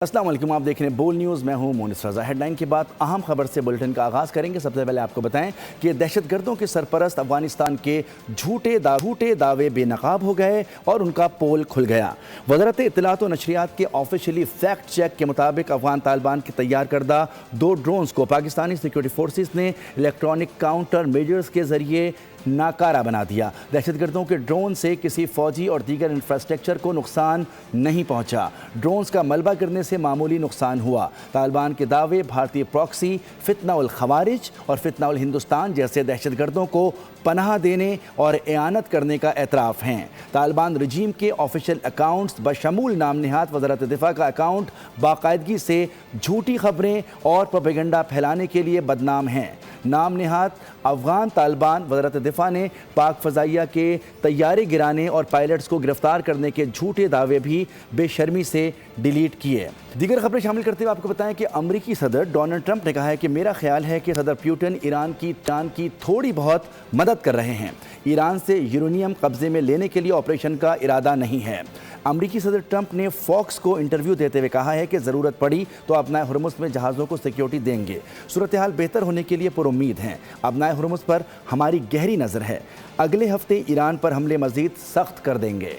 السلام علیکم، آپ دیکھ رہے ہیں بول نیوز، میں ہوں مونس رضا۔ ہیڈ لائن کے بعد اہم خبر سے بلٹن کا آغاز کریں گے۔ سب سے پہلے آپ کو بتائیں کہ دہشت گردوں کے سرپرست افغانستان کے جھوٹے دعوے بے نقاب ہو گئے اور ان کا پول کھل گیا۔ وزارت اطلاعات و نشریات کے آفیشلی فیکٹ چیک کے مطابق افغان طالبان کے تیار کردہ 2 ڈرونز کو پاکستانی سیکیورٹی فورسز نے الیکٹرانک کاؤنٹر میجرز کے ذریعے ناکارہ بنا دیا۔ دہشت گردوں کے ڈرون سے کسی فوجی اور دیگر انفراسٹرکچر کو نقصان نہیں پہنچا۔ ڈرونز کا ملبہ گرنے سے معمولی نقصان ہوا۔ طالبان کے دعوے بھارتی پراکسی، فتنہ الخوارج اور فتنہ الہندوستان جیسے دہشت گردوں کو پناہ دینے اور اعانت کرنے کا اعتراف ہیں۔ طالبان رجیم کے آفیشیل اکاؤنٹس بشمول نام نہاد وزارت دفاع کا اکاؤنٹ باقاعدگی سے جھوٹی خبریں اور پروپیگنڈا پھیلانے کے لیے بدنام ہیں۔ نام نہاد افغان طالبان وزارت دفاع نے پاک فضائیہ کے طیارے گرانے اور پائلٹس کو گرفتار کرنے کے جھوٹے دعوے بھی بے شرمی سے ڈیلیٹ کیے۔ دیگر خبریں شامل کرتے ہوئے آپ کو بتائیں کہ امریکی صدر ڈونلڈ ٹرمپ نے کہا ہے کہ میرا خیال ہے کہ صدر پوٹن ایران کی تھوڑی بہت مدد کر رہے ہیں۔ ایران سے یورینیم قبضے میں لینے کے لیے آپریشن کا ارادہ نہیں ہے۔ امریکی صدر ٹرمپ نے فاکس کو انٹرویو دیتے ہوئے کہا ہے کہ ضرورت پڑی تو اپنائے ہرمز میں جہازوں کو سیکیورٹی دیں گے۔ صورتحال بہتر ہونے کے لیے پرامید ہیں۔ اپنائے ہرمز پر ہماری گہری نظر ہے۔ اگلے ہفتے ایران پر حملے مزید سخت کر دیں گے۔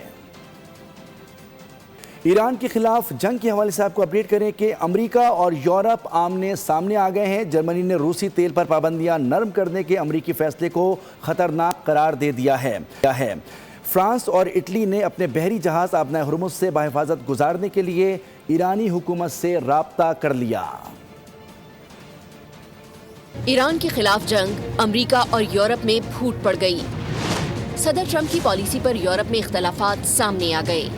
ایران کے خلاف جنگ کے حوالے سے آپ کو اپڈیٹ کریں کہ امریکہ اور یورپ آمنے سامنے آ گئے ہیں۔ جرمنی نے روسی تیل پر پابندیاں نرم کرنے کے امریکی فیصلے کو خطرناک قرار دے دیا ہے۔ فرانس اور اٹلی نے اپنے بحری جہاز آبنائے ہرمز سے بحفاظت گزارنے کے لیے ایرانی حکومت سے رابطہ کر لیا۔ ایران کے خلاف جنگ امریکہ اور یورپ میں پھوٹ پڑ گئی۔ صدر ٹرمپ کی پالیسی پر یورپ میں اختلافات سامنے آ گئے۔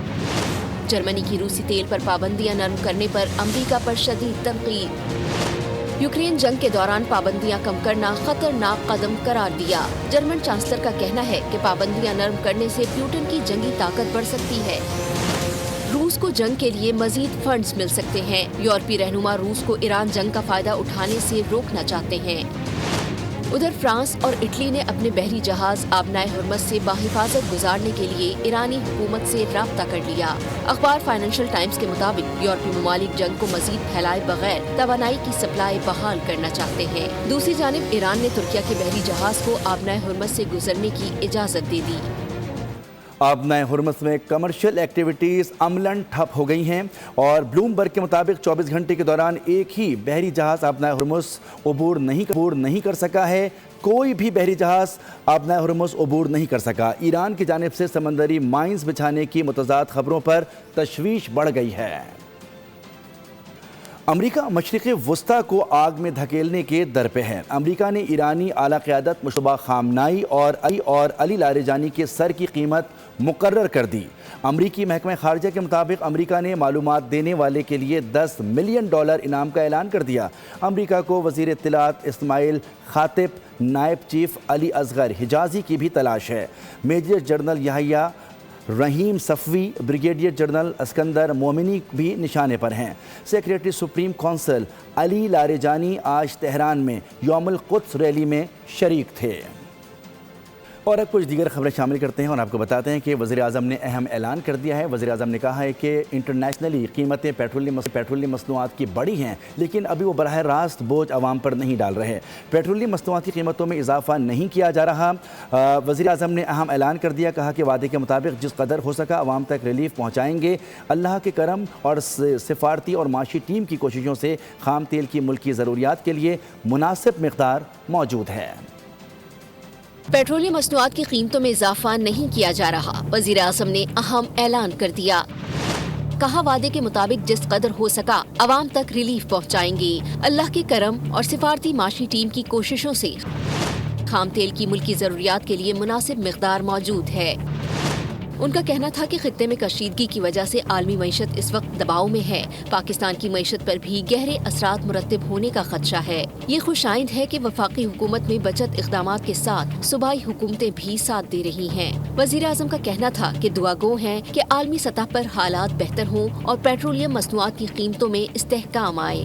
جرمنی کی روسی تیل پر پابندیاں نرم کرنے پر امریکہ پر شدید تنقید۔ یوکرین جنگ کے دوران پابندیاں کم کرنا خطرناک قدم قرار دیا۔ جرمن چانسلر کا کہنا ہے کہ پابندیاں نرم کرنے سے پوٹن کی جنگی طاقت بڑھ سکتی ہے۔ روس کو جنگ کے لیے مزید فنڈز مل سکتے ہیں۔ یورپی رہنما روس کو ایران جنگ کا فائدہ اٹھانے سے روکنا چاہتے ہیں۔ ادھر فرانس اور اٹلی نے اپنے بحری جہاز آبنائے ہرمز سے بحفاظت گزارنے کے لیے ایرانی حکومت سے رابطہ کر لیا۔ اخبار فائنینشل ٹائمز کے مطابق یورپی ممالک جنگ کو مزید پھیلائے بغیر توانائی کی سپلائی بحال کرنا چاہتے ہیں۔ دوسری جانب ایران نے ترکیہ کے بحری جہاز کو آبنائے ہرمز سے گزرنے کی اجازت دے دی۔ آبنائے ہرمز میں کمرشل ایکٹیویٹیز عملاً ٹھپ ہو گئی ہیں اور بلومبرگ کے مطابق 24 گھنٹے کے دوران ایک ہی بحری جہاز آبنائے ہرمز عبور نہیں کر سکا ہے۔ کوئی بھی بحری جہاز آبنائے ہرمز عبور نہیں کر سکا۔ ایران کی جانب سے سمندری مائنز بچھانے کی متضاد خبروں پر تشویش بڑھ گئی ہے۔ امریکہ مشرق وسطی کو آگ میں دھکیلنے کے در پہ ہے۔ امریکہ نے ایرانی اعلیٰ قیادت مشتبہ خامنائی اور علی لاریجانی کے سر کی قیمت مقرر کر دی۔ امریکی محکمہ خارجہ کے مطابق امریکہ نے معلومات دینے والے کے لیے $10 ملین انعام کا اعلان کر دیا۔ امریکہ کو وزیر اطلاعات اسماعیل خاطب، نائب چیف علی اصغر حجازی کی بھی تلاش ہے۔ میجر جنرل یحییٰ رحیم صفوی، بریگیڈیئر جنرل اسکندر مومنی بھی نشانے پر ہیں۔ سیکریٹری سپریم کونسل علی لاریجانی آج تہران میں یوم القدس ریلی میں شریک تھے۔ اور اب کچھ دیگر خبریں شامل کرتے ہیں اور آپ کو بتاتے ہیں کہ وزیر اعظم نے اہم اعلان کر دیا ہے۔ وزیر اعظم نے کہا ہے کہ انٹرنیشنلی قیمتیں پیٹرولیم مصنوعات کی بڑھی ہیں، لیکن ابھی وہ براہ راست بوجھ عوام پر نہیں ڈال رہے۔ پیٹرولیم مصنوعات کی قیمتوں میں اضافہ نہیں کیا جا رہا۔ وزیر اعظم نے اہم اعلان کر دیا، کہا کہ وعدے کے مطابق جس قدر ہو سکا عوام تک ریلیف پہنچائیں گے۔ اللہ کے کرم اور سفارتی اور معاشی ٹیم کی کوششوں سے خام تیل کی ملکی ضروریات کے لیے مناسب مقدار موجود ہے۔ پیٹرولیم مصنوعات کی قیمتوں میں اضافہ نہیں کیا جا رہا۔ وزیر اعظم نے اہم اعلان کر دیا، کہا وعدے کے مطابق جس قدر ہو سکا عوام تک ریلیف پہنچائیں گے۔ اللہ کے کرم اور سفارتی معاشی ٹیم کی کوششوں سے خام تیل کی ملکی ضروریات کے لیے مناسب مقدار موجود ہے۔ ان کا کہنا تھا کہ خطے میں کشیدگی کی وجہ سے عالمی معیشت اس وقت دباؤ میں ہے۔ پاکستان کی معیشت پر بھی گہرے اثرات مرتب ہونے کا خدشہ ہے۔ یہ خوش آئند ہے کہ وفاقی حکومت میں بچت اقدامات کے ساتھ صوبائی حکومتیں بھی ساتھ دے رہی ہیں۔ وزیر اعظم کا کہنا تھا کہ دعا گو ہیں کہ عالمی سطح پر حالات بہتر ہوں اور پیٹرولیم مصنوعات کی قیمتوں میں استحکام آئے۔